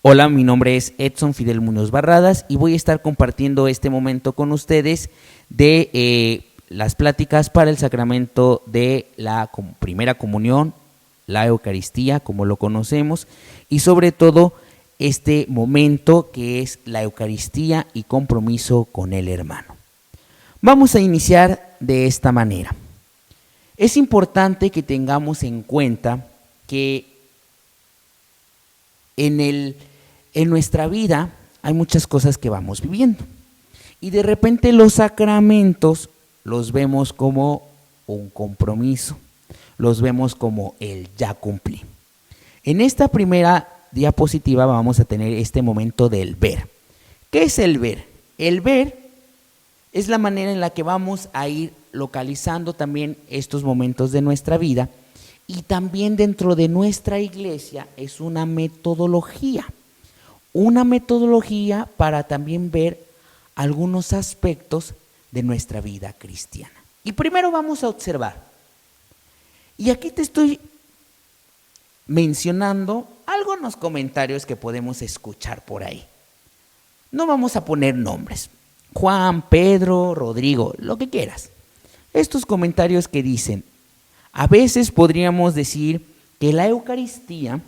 Hola, mi nombre es Edson Fidel Muñoz Barradas y voy a estar compartiendo este momento con ustedes de las pláticas para el sacramento de la primera comunión, la Eucaristía, como lo conocemos, y sobre todo este momento que es la Eucaristía y compromiso con el hermano. Vamos a iniciar de esta manera. Es importante que tengamos en cuenta que en nuestra vida hay muchas cosas que vamos viviendo y de repente los sacramentos los vemos como un compromiso, los vemos como el ya cumplí. En esta primera diapositiva vamos a tener este momento del ver. ¿Qué es el ver? El ver es la manera en la que vamos a ir localizando también estos momentos de nuestra vida, y también dentro de nuestra iglesia es una metodología para también ver algunos aspectos de nuestra vida cristiana. Y primero vamos a observar, y aquí te estoy mencionando algunos comentarios que podemos escuchar por ahí. No vamos a poner nombres, Juan, Pedro, Rodrigo, lo que quieras. Estos comentarios que dicen, a veces podríamos decir que la Eucaristía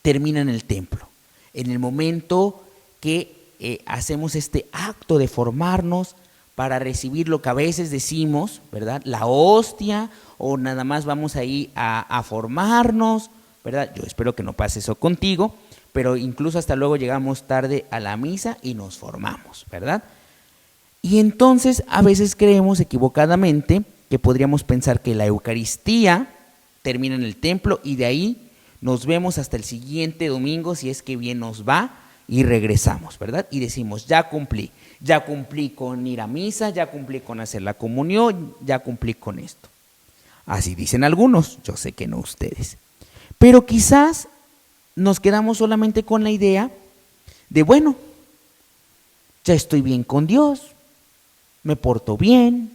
termina en el templo, en el momento que hacemos este acto de formarnos para recibir lo que a veces decimos, ¿verdad? La hostia, o nada más vamos ahí a formarnos, ¿verdad? Yo espero que no pase eso contigo, pero incluso hasta luego llegamos tarde a la misa y nos formamos, ¿verdad? Y entonces a veces creemos equivocadamente que podríamos pensar que la Eucaristía termina en el templo y de ahí nos vemos hasta el siguiente domingo, si es que bien nos va, y regresamos, ¿verdad? Y decimos, ya cumplí con ir a misa, ya cumplí con hacer la comunión, ya cumplí con esto. Así dicen algunos, yo sé que no ustedes. Pero quizás nos quedamos solamente con la idea de, bueno, ya estoy bien con Dios, me porto bien,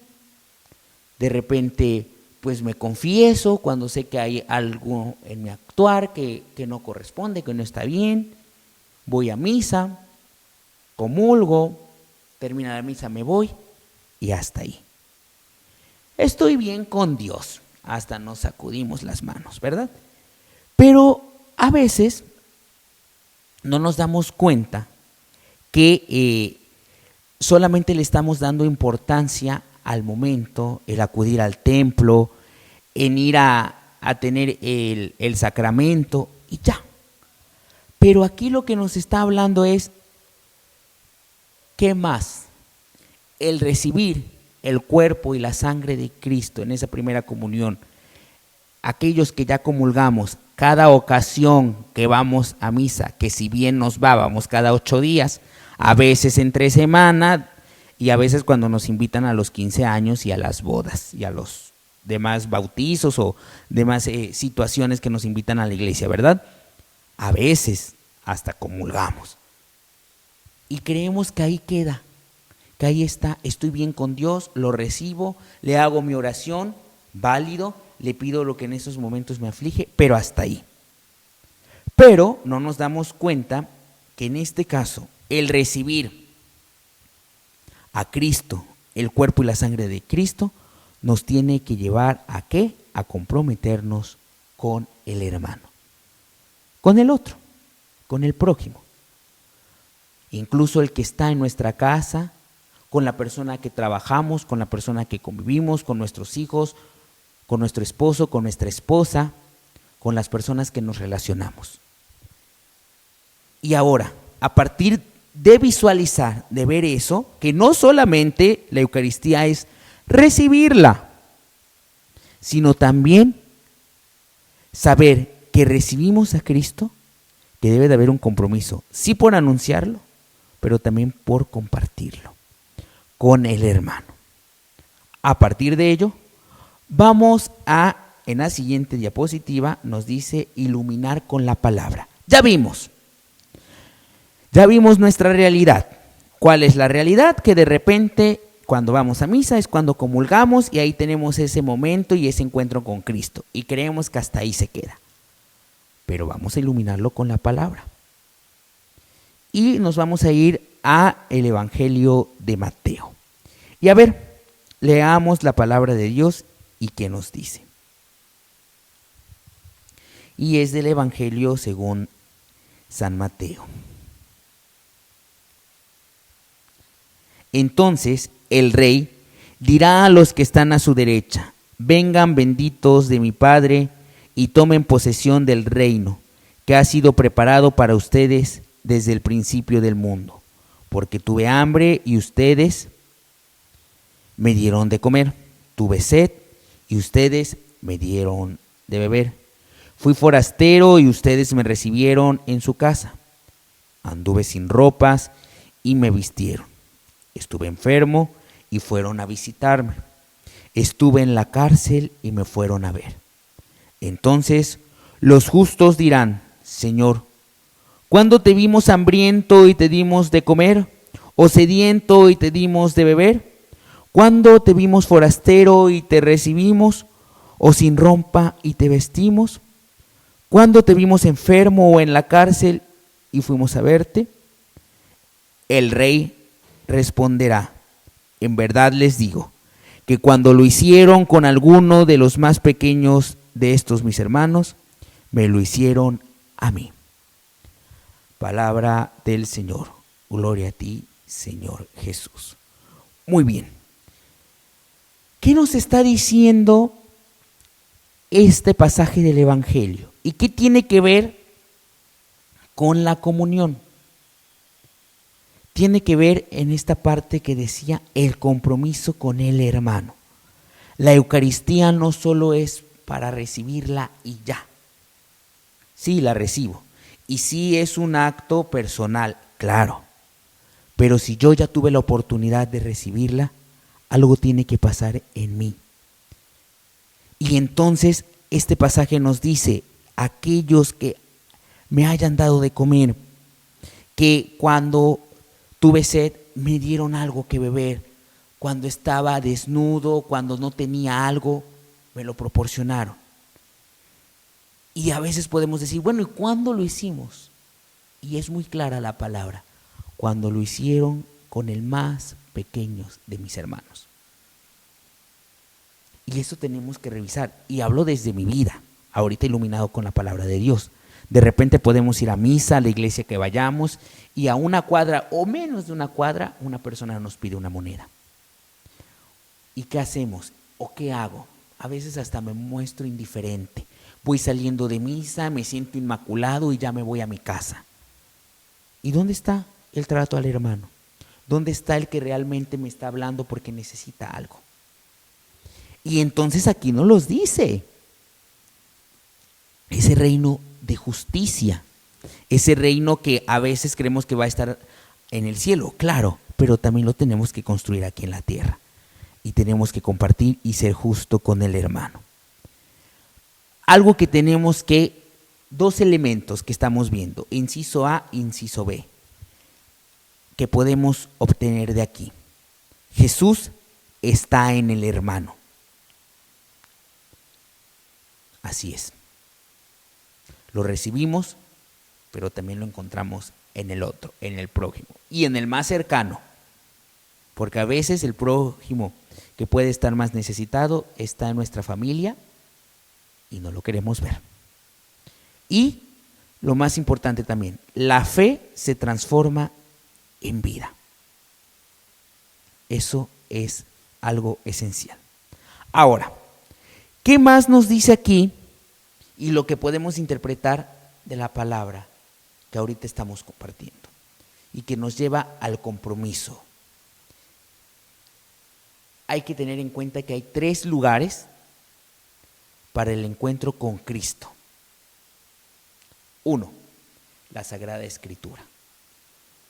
de repente pues me confieso cuando sé que hay algo en mi actuar que no corresponde, que no está bien, voy a misa, comulgo, termina la misa, me voy y hasta ahí. Estoy bien con Dios, hasta nos sacudimos las manos, ¿verdad? Pero a veces no nos damos cuenta que solamente le estamos dando importancia al momento, el acudir al templo, en ir a tener el sacramento y ya. Pero aquí lo que nos está hablando es, ¿qué más? El recibir el cuerpo y la sangre de Cristo en esa primera comunión. Aquellos que ya comulgamos, cada ocasión que vamos a misa, que si bien nos vamos cada 8 días, a veces entre semana, y a veces cuando nos invitan a los 15 años y a las bodas y a los demás bautizos o demás situaciones que nos invitan a la iglesia, ¿verdad? A veces hasta comulgamos y creemos que ahí queda, que ahí está, estoy bien con Dios, lo recibo, le hago mi oración, válido, le pido lo que en esos momentos me aflige, pero hasta ahí. Pero no nos damos cuenta que en este caso el recibir a Cristo, el cuerpo y la sangre de Cristo, nos tiene que llevar ¿a qué? A comprometernos con el hermano, con el otro, con el prójimo. Incluso el que está en nuestra casa, con la persona que trabajamos, con la persona que convivimos, con nuestros hijos, con nuestro esposo, con nuestra esposa, con las personas que nos relacionamos. Y ahora, a partir de visualizar, de ver eso, que no solamente la Eucaristía es recibirla, sino también saber que recibimos a Cristo, que debe de haber un compromiso, sí por anunciarlo, pero también por compartirlo con el hermano. A partir de ello, vamos a, en la siguiente diapositiva, nos dice iluminar con la palabra. Ya vimos nuestra realidad. ¿Cuál es la realidad? Que de repente cuando vamos a misa es cuando comulgamos y ahí tenemos ese momento y ese encuentro con Cristo y creemos que hasta ahí se queda. Pero vamos a iluminarlo con la palabra. y nos vamos a ir a el Evangelio de Mateo. Y a ver, leamos la palabra de Dios y qué nos dice. Y es del Evangelio según San Mateo. Entonces el rey dirá a los que están a su derecha: vengan benditos de mi Padre y tomen posesión del reino que ha sido preparado para ustedes desde el principio del mundo. Porque tuve hambre y ustedes me dieron de comer, tuve sed y ustedes me dieron de beber. Fui forastero y ustedes me recibieron en su casa. Anduve sin ropas y me vistieron. Estuve enfermo y fueron a visitarme. Estuve en la cárcel y me fueron a ver. Entonces los justos dirán: Señor, ¿cuándo te vimos hambriento y te dimos de comer? ¿O sediento y te dimos de beber? ¿Cuándo te vimos forastero y te recibimos? ¿O sin ropa y te vestimos? ¿Cuándo te vimos enfermo o en la cárcel y fuimos a verte? El rey responderá: en verdad les digo que cuando lo hicieron con alguno de los más pequeños de estos mis hermanos, me lo hicieron a mí. Palabra del Señor. Gloria a ti, Señor Jesús. Muy bien. ¿Qué nos está diciendo este pasaje del Evangelio? ¿Y qué tiene que ver con la comunión? Tiene que ver en esta parte que decía el compromiso con el hermano. La Eucaristía no solo es para recibirla y ya. Sí, la recibo. Y sí es un acto personal, claro. Pero si yo ya tuve la oportunidad de recibirla, algo tiene que pasar en mí. Y entonces este pasaje nos dice: aquellos que me hayan dado de comer, que cuando tuve sed me dieron algo que beber, cuando estaba desnudo, cuando no tenía algo, me lo proporcionaron. Y a veces podemos decir: bueno, ¿y cuándo lo hicimos? Y es muy clara la palabra: cuando lo hicieron con el más pequeño de mis hermanos. Y eso tenemos que revisar. Y hablo desde mi vida, ahorita iluminado con la palabra de Dios. De repente podemos ir a misa, a la iglesia que vayamos, y a una cuadra o menos de una cuadra, una persona nos pide una moneda. ¿Y qué hacemos? ¿O qué hago? A veces hasta me muestro indiferente. Voy saliendo de misa, me siento inmaculado y ya me voy a mi casa. ¿Y dónde está el trato al hermano? ¿Dónde está el que realmente me está hablando porque necesita algo? Y entonces aquí nos los dice. Ese reino de justicia, ese reino que a veces creemos que va a estar en el cielo, claro, pero también lo tenemos que construir aquí en la tierra. Y tenemos que compartir y ser justo con el hermano. Algo que tenemos que, dos elementos que estamos viendo, inciso A, inciso B, que podemos obtener de aquí. Jesús está en el hermano. Así es. Lo recibimos, pero también lo encontramos en el otro, en el prójimo y en el más cercano. Porque a veces el prójimo que puede estar más necesitado está en nuestra familia y no lo queremos ver. Y lo más importante también, la fe se transforma en vida. Eso es algo esencial. Ahora, ¿qué más nos dice aquí y lo que podemos interpretar de la palabra que ahorita estamos compartiendo y que nos lleva al compromiso? Hay que tener en cuenta que hay 3 lugares para el encuentro con Cristo. 1, la Sagrada Escritura.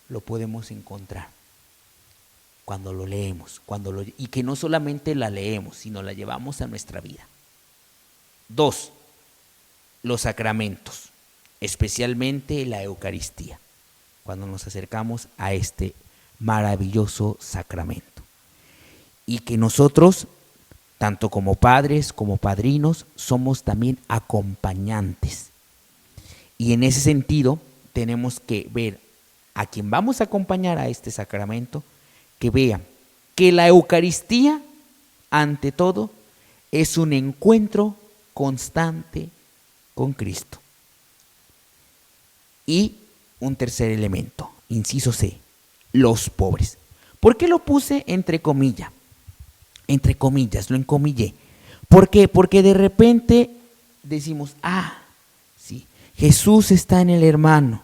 Lo podemos encontrar cuando lo leemos, y que no solamente la leemos, sino la llevamos a nuestra vida. 2, los sacramentos, especialmente la Eucaristía, cuando nos acercamos a este maravilloso sacramento. Y que nosotros, tanto como padres como padrinos, somos también acompañantes. Y en ese sentido tenemos que ver a quien vamos a acompañar a este sacramento, que vean que la Eucaristía, ante todo, es un encuentro constante con Cristo. Y un tercer elemento, inciso C, los pobres. ¿Por qué lo puse entre comillas? Entre comillas, lo encomillé. ¿Por qué? Porque de repente decimos, sí, Jesús está en el hermano,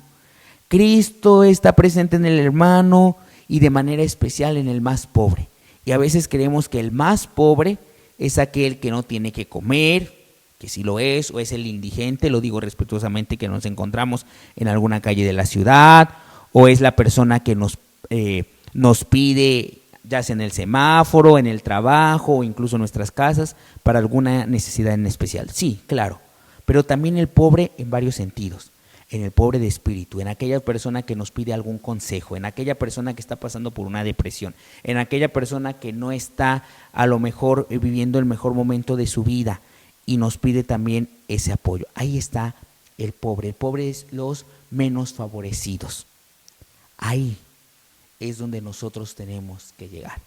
Cristo está presente en el hermano y de manera especial en el más pobre. Y a veces creemos que el más pobre es aquel que no tiene que comer, que sí lo es, o es el indigente, lo digo respetuosamente, que nos encontramos en alguna calle de la ciudad, o es la persona que nos pide, ya sea en el semáforo, en el trabajo, o incluso en nuestras casas, para alguna necesidad en especial. Sí, claro, pero también el pobre en varios sentidos. En el pobre de espíritu, en aquella persona que nos pide algún consejo, en aquella persona que está pasando por una depresión, en aquella persona que no está a lo mejor viviendo el mejor momento de su vida y nos pide también ese apoyo. Ahí está el pobre es los menos favorecidos. Ahí es donde nosotros tenemos que llegar,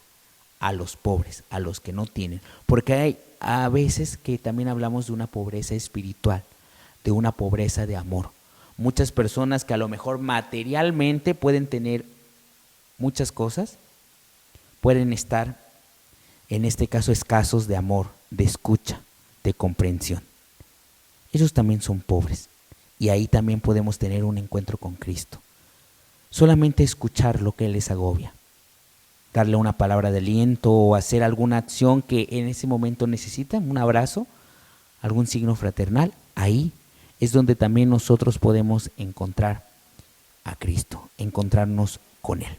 a los pobres, a los que no tienen, porque hay a veces que también hablamos de una pobreza espiritual, de una pobreza de amor. Muchas personas que a lo mejor materialmente pueden tener muchas cosas, pueden estar, en este caso, escasos de amor, de escucha, de comprensión. Ellos también son pobres y ahí también podemos tener un encuentro con Cristo. Solamente escuchar lo que Él les agobia, darle una palabra de aliento o hacer alguna acción que en ese momento necesitan, un abrazo, algún signo fraternal, ahí es donde también nosotros podemos encontrar a Cristo, encontrarnos con Él.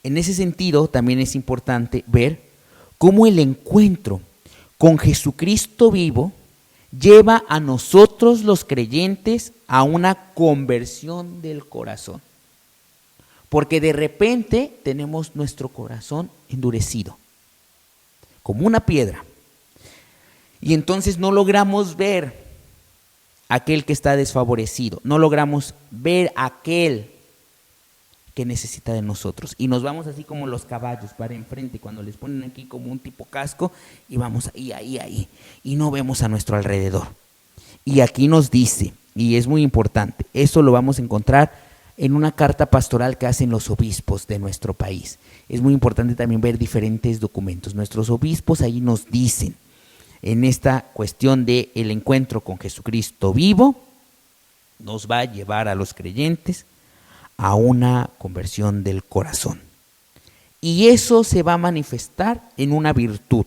En ese sentido, también es importante ver cómo el encuentro con Jesucristo vivo lleva a nosotros los creyentes a una conversión del corazón. Porque de repente tenemos nuestro corazón endurecido, como una piedra. Y entonces no logramos ver aquel que está desfavorecido, no logramos ver aquel que necesita de nosotros. Y nos vamos así como los caballos para enfrente, cuando les ponen aquí como un tipo casco, y vamos ahí, y no vemos a nuestro alrededor. Y aquí nos dice, y es muy importante, esto lo vamos a encontrar en una carta pastoral que hacen los obispos de nuestro país. Es muy importante también ver diferentes documentos. Nuestros obispos ahí nos dicen, en esta cuestión del encuentro con Jesucristo vivo, nos va a llevar a los creyentes a una conversión del corazón. Y eso se va a manifestar en una virtud,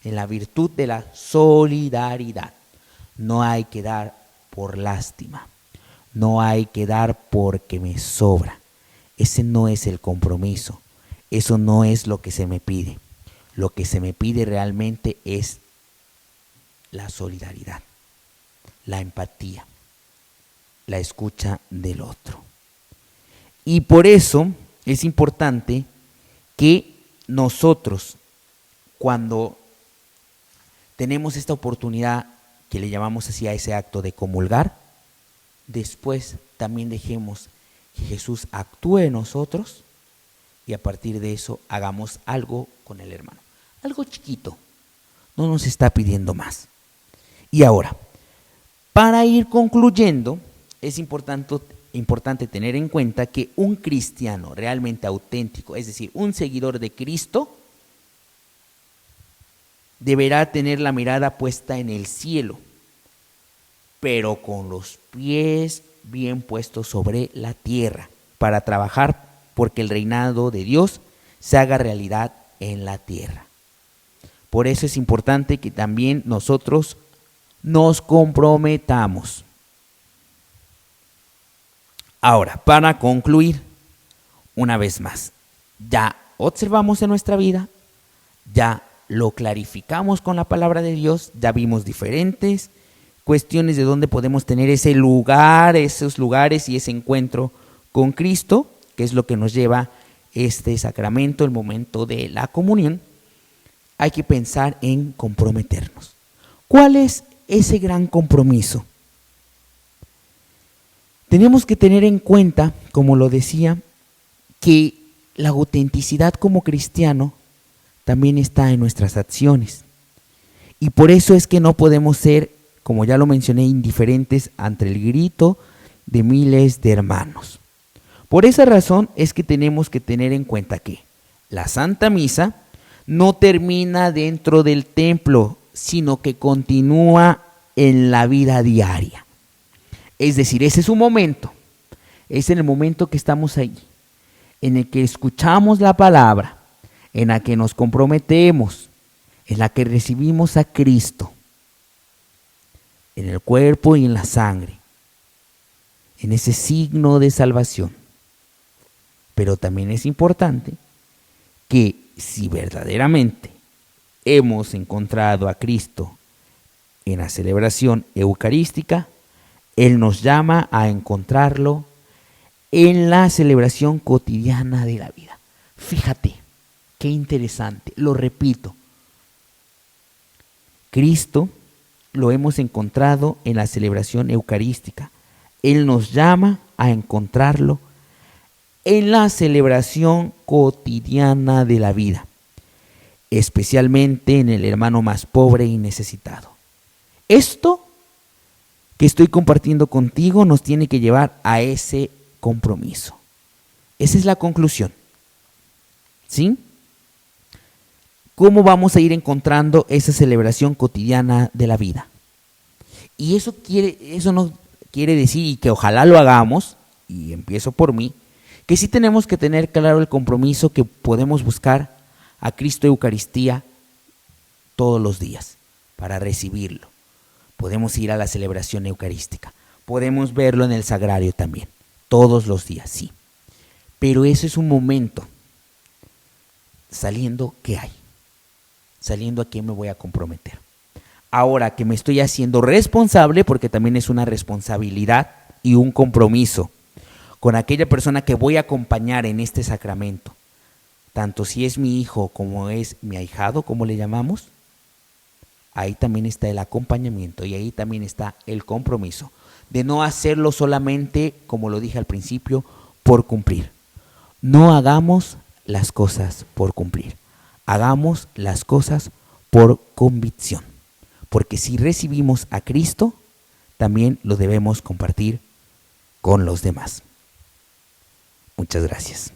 en la virtud de la solidaridad. No hay que dar por lástima, no hay que dar porque me sobra. Ese no es el compromiso, eso no es lo que se me pide. Lo que se me pide realmente es la solidaridad, la empatía, la escucha del otro. Y por eso es importante que nosotros, cuando tenemos esta oportunidad que le llamamos así a ese acto de comulgar, después también dejemos que Jesús actúe en nosotros y a partir de eso hagamos algo con el hermano. Algo chiquito, no nos está pidiendo más. Y ahora, para ir concluyendo, es importante tener en cuenta que un cristiano realmente auténtico, es decir, un seguidor de Cristo, deberá tener la mirada puesta en el cielo, pero con los pies bien puestos sobre la tierra, para trabajar porque el reinado de Dios se haga realidad en la tierra. Por eso es importante que también nosotros nos comprometamos. Ahora, para concluir, una vez más, ya observamos en nuestra vida, ya lo clarificamos con la palabra de Dios, ya vimos diferentes cuestiones de dónde podemos tener ese lugar, esos lugares y ese encuentro con Cristo, que es lo que nos lleva este sacramento, el momento de la comunión. Hay que pensar en comprometernos. ¿Cuál es ese gran compromiso? Tenemos que tener en cuenta, como lo decía, que la autenticidad como cristiano también está en nuestras acciones. Y por eso es que no podemos ser, como ya lo mencioné, indiferentes ante el grito de miles de hermanos. Por esa razón es que tenemos que tener en cuenta que la Santa Misa no termina dentro del templo, sino que continúa en la vida diaria. Es decir, ese es un momento, es en el momento que estamos ahí, en el que escuchamos la palabra, en la que nos comprometemos, en la que recibimos a Cristo, en el cuerpo y en la sangre, en ese signo de salvación. Pero también es importante que si verdaderamente hemos encontrado a Cristo en la celebración eucarística, Él nos llama a encontrarlo en la celebración cotidiana de la vida. Fíjate, qué interesante, lo repito. Cristo lo hemos encontrado en la celebración eucarística. Él nos llama a encontrarlo en la celebración cotidiana de la vida, especialmente en el hermano más pobre y necesitado. Esto que estoy compartiendo contigo nos tiene que llevar a ese compromiso. Esa es la conclusión. ¿Sí? ¿Cómo vamos a ir encontrando esa celebración cotidiana de la vida? Y eso no quiere decir, y que ojalá lo hagamos, y empiezo por mí, que sí tenemos que tener claro el compromiso que podemos buscar a Cristo Eucaristía todos los días para recibirlo. Podemos ir a la celebración eucarística, podemos verlo en el sagrario también, todos los días, sí. Pero eso es un momento, saliendo, ¿qué hay? Saliendo, ¿a quién me voy a comprometer? Ahora que me estoy haciendo responsable, porque también es una responsabilidad y un compromiso con aquella persona que voy a acompañar en este sacramento, tanto si es mi hijo como es mi ahijado, como le llamamos, ahí también está el acompañamiento y ahí también está el compromiso de no hacerlo solamente, como lo dije al principio, por cumplir. No hagamos las cosas por cumplir, hagamos las cosas por convicción, porque si recibimos a Cristo, también lo debemos compartir con los demás. Muchas gracias.